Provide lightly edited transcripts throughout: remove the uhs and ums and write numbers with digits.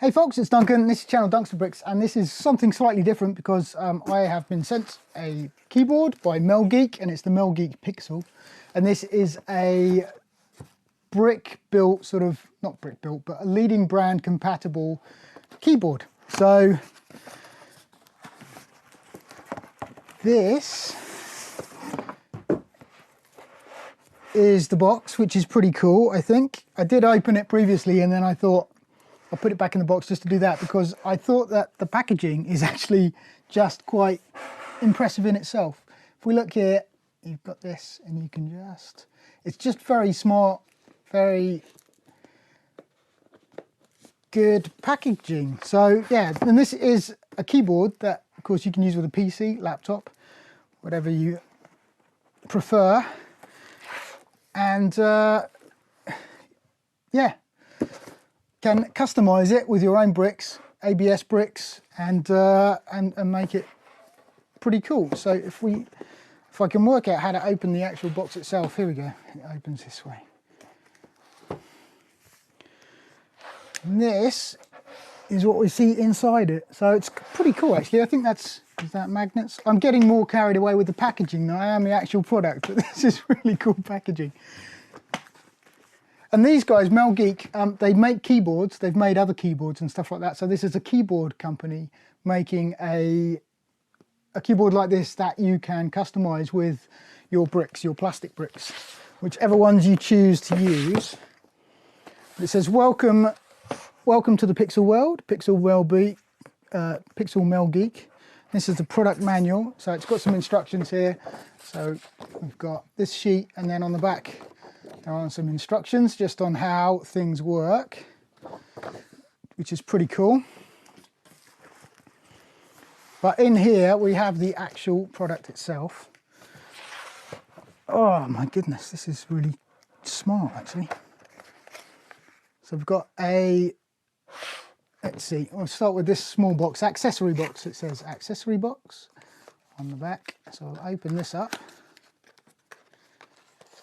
Hey folks, it's Duncan, this is channel DunksterBricks, and this is something slightly different because I have been sent a keyboard by MelGeek, and it's the MelGeek Pixel, and this is a brick-built, sort of, not brick-built, but a leading brand compatible keyboard. So this is the box, which is pretty cool, I think. I did open it previously and then I thought I'll put it back in the box just to do that, because I thought that the packaging is actually just quite impressive in itself. If we look here, you've got this and you can just, it's just very smart, very good packaging. So yeah, and this is a keyboard that of course you can use with a PC, laptop, whatever you prefer. And yeah, can customize it with your own bricks, ABS bricks, and make it pretty cool. So if I can work out how to open the actual box itself, here we go. It opens this way. And this is what we see inside it. So it's pretty cool actually. I think is that magnets? I'm getting more carried away with the packaging than I am the actual product, but this is really cool packaging. And these guys, MelGeek, they make keyboards. They've made other keyboards and stuff like that. So this is a keyboard company making a keyboard like this that you can customize with your bricks, your plastic bricks, whichever ones you choose to use. It says, welcome to the Pixel world, Pixel MelGeek. This is the product manual. So it's got some instructions here. So we've got this sheet, and then on the back, there are some instructions just on how things work, which is pretty cool. But in here, we have the actual product itself. Oh my goodness, this is really smart actually. So we've got let's see, I'll start with this small box, accessory box. It says accessory box on the back. So I'll open this up.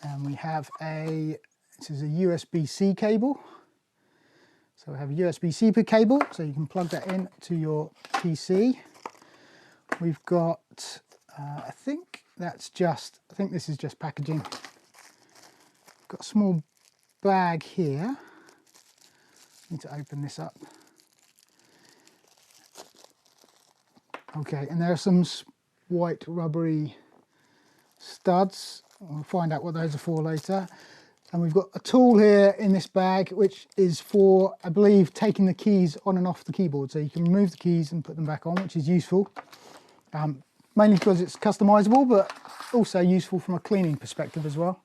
And we have this is a USB-C cable. So we have a USB-C cable, so you can plug that in to your PC. We've got, I think this is just packaging. Got a small bag here. Need to open this up. Okay, and there are some white rubbery studs. We'll find out what those are for later. And we've got a tool here in this bag, which is for, I believe, taking the keys on and off the keyboard. So you can remove the keys and put them back on, which is useful. Mainly because it's customizable, but also useful from a cleaning perspective as well.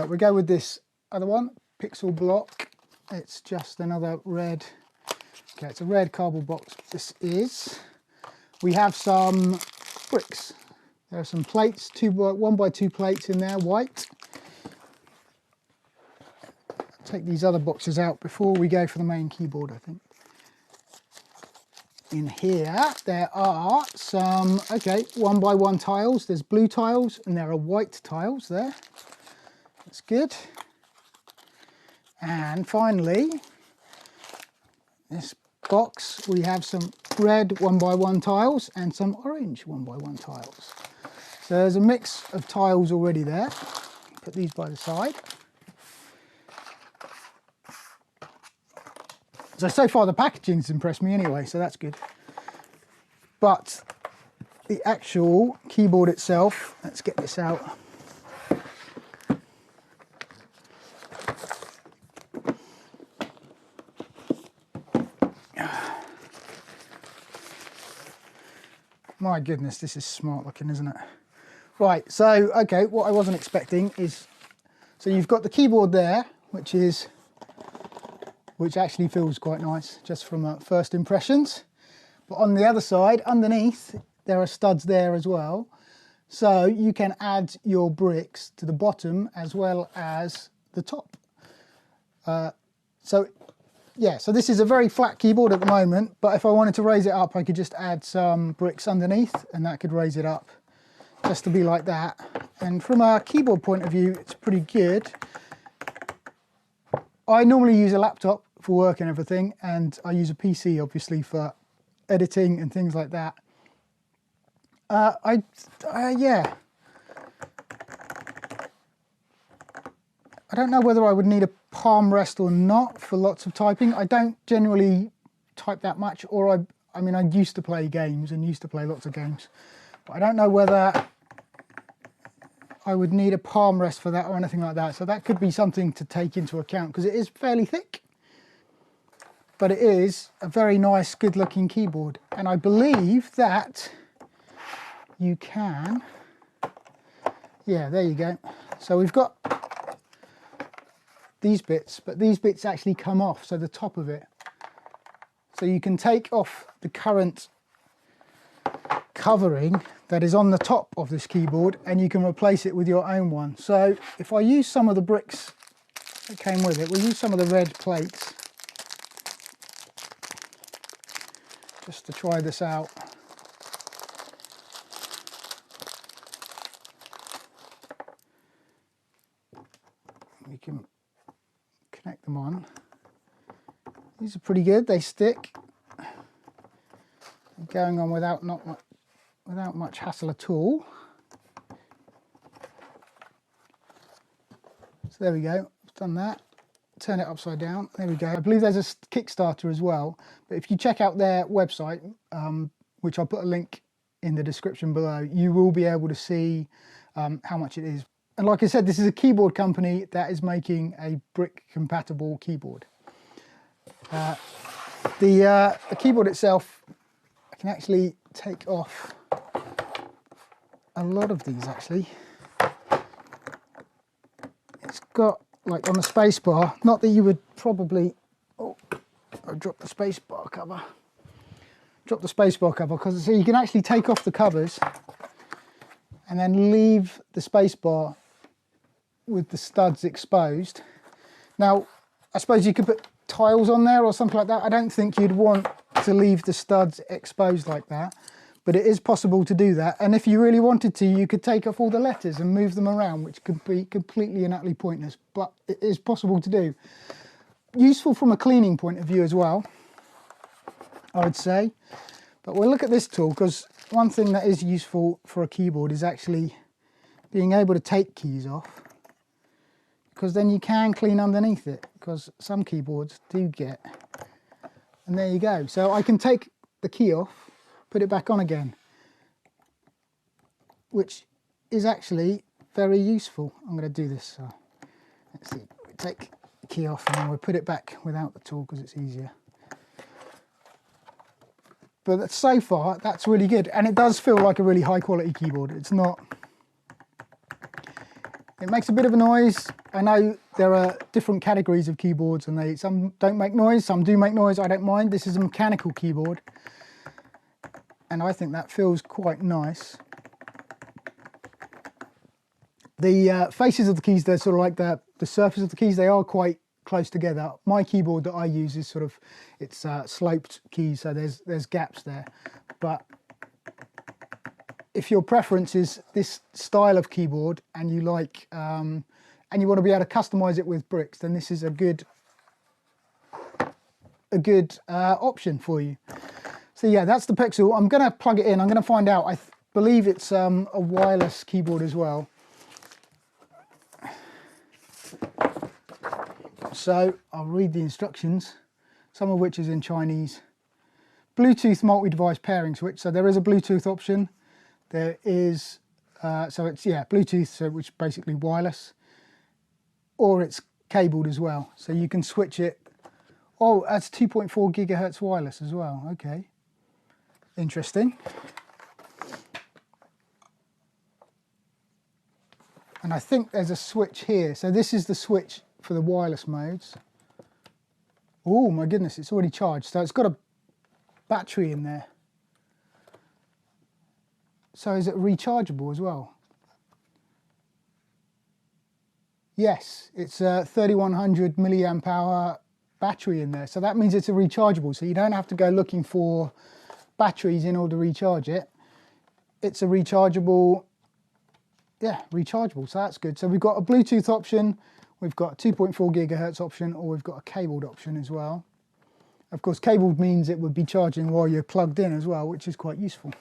We go with this other one, Pixel Block. It's just another red, okay, it's a red cardboard box. This is, we have some bricks. There are some plates, 1x2 plates in there, white. I'll take these other boxes out before we go for the main keyboard, I think. In here, there are some, okay, 1x1 tiles. There's blue tiles and there are white tiles there. That's good. And finally, this box, we have some red 1x1 tiles and some orange 1x1 tiles. So there's a mix of tiles already there. Put these by the side. So far the packaging's impressed me anyway, so that's good. But the actual keyboard itself, let's get this out. My goodness, this is smart looking, isn't it? Right, so, okay, what I wasn't expecting is, so you've got the keyboard there, which actually feels quite nice, just from first impressions. But on the other side, underneath, there are studs there as well. So you can add your bricks to the bottom as well as the top. So this is a very flat keyboard at the moment, but if I wanted to raise it up, I could just add some bricks underneath and that could raise it up just to be like that. And from a keyboard point of view, it's pretty good. I normally use a laptop for work and everything, and I use a PC obviously for editing and things like that. Yeah, I don't know whether I would need a palm rest or not for lots of typing. I don't generally type that much, or I mean, I used to play games and used to play lots of games, but I don't know whether I would need a palm rest for that or anything like that. So that could be something to take into account, because it is fairly thick, but it is a very nice, good looking keyboard. And I believe that you can, yeah, there you go. So we've got these bits, but these bits actually come off, so the top of it. So you can take off the current covering that is on the top of this keyboard, and you can replace it with your own one. So if I use some of the bricks that came with it, we'll use some of the red plates just to try this out. We can connect them on. These are pretty good, they stick. Going on without much hassle at all. So there we go, I've done that. Turn it upside down, there we go. I believe there's a Kickstarter as well, but if you check out their website, which I'll put a link in the description below, you will be able to see how much it is. And like I said, this is a keyboard company that is making a brick compatible keyboard. The keyboard itself, I can actually take off a lot of these actually. It's got, like on the space bar, not that you would probably, oh, I dropped the space bar cover. Drop the space bar cover, because so you can actually take off the covers and then leave the space bar with the studs exposed. Now, I suppose you could put tiles on there or something like that. I don't think you'd want to leave the studs exposed like that, but it is possible to do that. And if you really wanted to, you could take off all the letters and move them around, which could be completely and utterly pointless, but it is possible to do. Useful from a cleaning point of view as well, I would say. But we'll look at this tool, because one thing that is useful for a keyboard is actually being able to take keys off, because then you can clean underneath it, because some keyboards do get, and there you go. So I can take the key off, put it back on again, which is actually very useful. I'm going to do this. So let's see, we take the key off and then we'll put it back without the tool because it's easier. But so far, that's really good, and it does feel like a really high quality keyboard. It's not, it makes a bit of a noise. I know there are different categories of keyboards, and some don't make noise, some do make noise. I don't mind. This is a mechanical keyboard, and I think that feels quite nice. The faces of the keys, they're sort of like the surface of the keys, they are quite close together. My keyboard that I use is sort of, it's sloped keys, so there's gaps there. But if your preference is this style of keyboard and you like, and you want to be able to customize it with bricks, then this is a good option for you. So yeah, that's the Pixel. I'm going to plug it in. I'm going to find out. I believe it's a wireless keyboard as well. So I'll read the instructions, some of which is in Chinese. Bluetooth multi-device pairing switch. So there is a Bluetooth option. There is, so it's, yeah, Bluetooth, so which is basically wireless, or it's cabled as well. So you can switch it. Oh, that's 2.4 gigahertz wireless as well. Okay, interesting. And I think there's a switch here. So this is the switch for the wireless modes. Oh my goodness, it's already charged. So it's got a battery in there. So is it rechargeable as well? Yes, it's a 3100 milliamp hour battery in there. So that means it's a rechargeable. So you don't have to go looking for batteries in order to recharge it. It's a rechargeable, yeah, rechargeable. So that's good. So we've got a Bluetooth option. We've got a 2.4 gigahertz option, or we've got a cabled option as well. Of course, cabled means it would be charging while you're plugged in as well, which is quite useful.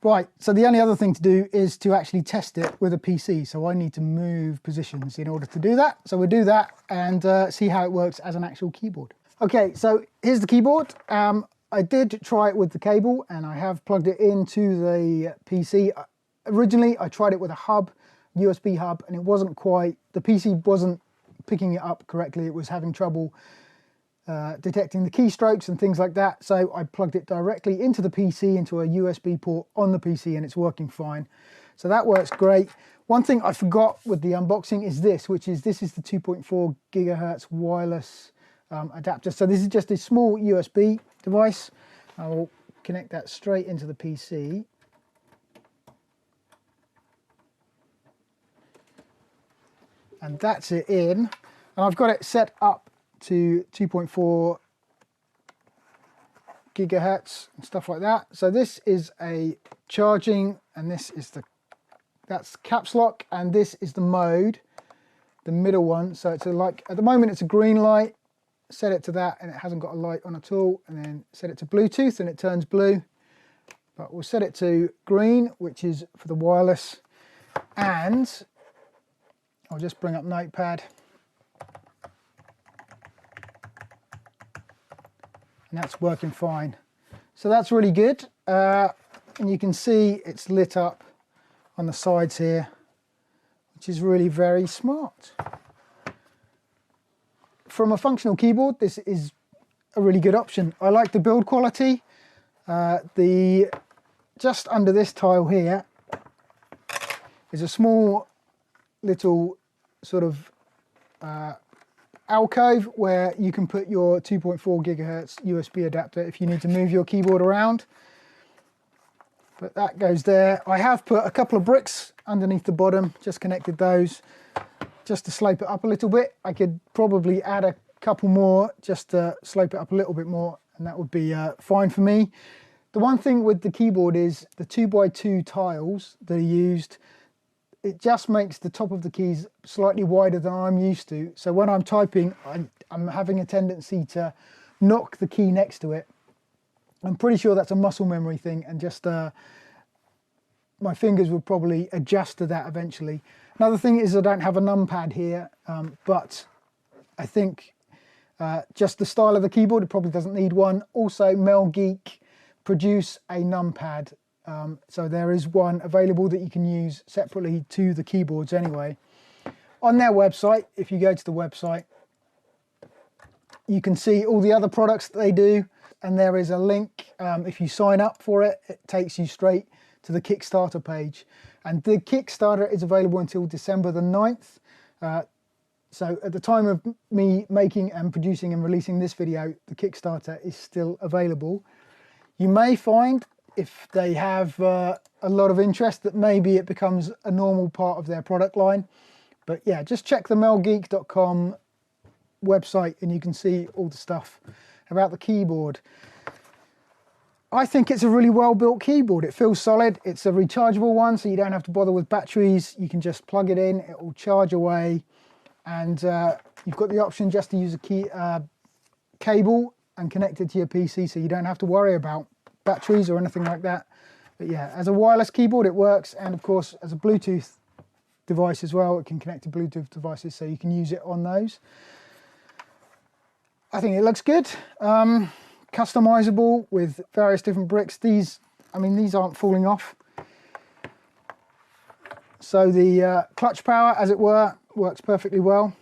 Right, so the only other thing to do is to actually test it with a PC. So I need to move positions in order to do that. So we'll do that and see how it works as an actual keyboard. Okay, so here's the keyboard. I did try it with the cable and I have plugged it into the PC. Originally, I tried it with a hub, USB hub, and it wasn't quite, the PC wasn't picking it up correctly. It was having trouble detecting the keystrokes and things like that. So I plugged it directly into the PC, into a USB port on the PC, and it's working fine. So that works great. One thing I forgot with the unboxing is this, which is this is the 2.4 gigahertz wireless adapter. So this is just a small USB device. I will connect that straight into the PC. And that's it in. And I've got it set up to 2.4 gigahertz and stuff like that. So this is a charging, and this is that's caps lock, and this is the mode, the middle one. So it's like, at the moment it's a green light. Set it to that and it hasn't got a light on at all, and then set it to Bluetooth and it turns blue. But we'll set it to green, which is for the wireless, and I'll just bring up Notepad. And that's working fine. So that's really good. And you can see it's lit up on the sides here, which is really very smart. From a functional keyboard, this is a really good option. I like the build quality. Just under this tile here is a small little sort of alcove where you can put your 2.4 gigahertz USB adapter if you need to move your keyboard around. But that goes there. I have put a couple of bricks underneath the bottom, just connected those just to slope it up a little bit. I could probably add a couple more just to slope it up a little bit more, and that would be fine for me. The one thing with the keyboard is the 2x2 tiles that are used. It just makes the top of the keys slightly wider than I'm used to. So when I'm typing, I'm having a tendency to knock the key next to it. I'm pretty sure that's a muscle memory thing, and just my fingers will probably adjust to that eventually. Another thing is I don't have a numpad here, but I think just the style of the keyboard, it probably doesn't need one. Also, MelGeek produce a numpad. So there is one available that you can use separately to the keyboards anyway. On their website, if you go to the website, you can see all the other products that they do, and there is a link. If you sign up for it, it takes you straight to the Kickstarter page. And the Kickstarter is available until December the 9th. So at the time of me making and producing and releasing this video, the Kickstarter is still available. You may find, if they have a lot of interest, that maybe it becomes a normal part of their product line. But yeah, just check the melgeek.com website and you can see all the stuff about the keyboard. I think it's a really well built keyboard. It feels solid. It's a rechargeable one, so you don't have to bother with batteries. You can just plug it in, it will charge away. And you've got the option just to use a cable and connect it to your PC, so you don't have to worry about batteries or anything like that. But yeah, as a wireless keyboard it works, and of course as a Bluetooth device as well, it can connect to Bluetooth devices, so you can use it on those. I think it looks good. Customizable with various different bricks. These, I mean, these aren't falling off. So the clutch power, as it were, works perfectly well.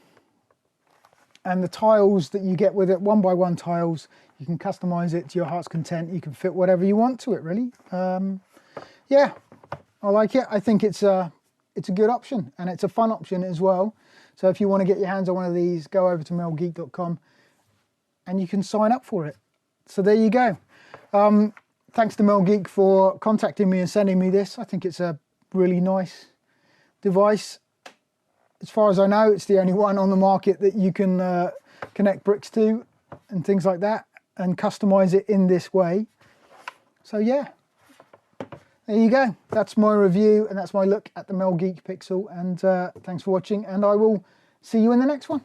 And the tiles that you get with it, 1x1 tiles, you can customize it to your heart's content. You can fit whatever you want to it, really. Yeah, I like it. I think it's a good option, and it's a fun option as well. So if you want to get your hands on one of these, go over to melgeek.com and you can sign up for it. So there you go. Thanks to MelGeek for contacting me and sending me this. I think it's a really nice device. As far as I know, it's the only one on the market that you can connect bricks to and things like that and customize it in this way. So yeah, there there you go. That's my review and that's my look at the MelGeek Pixel, and thanks for watching, and I will see you in the next one.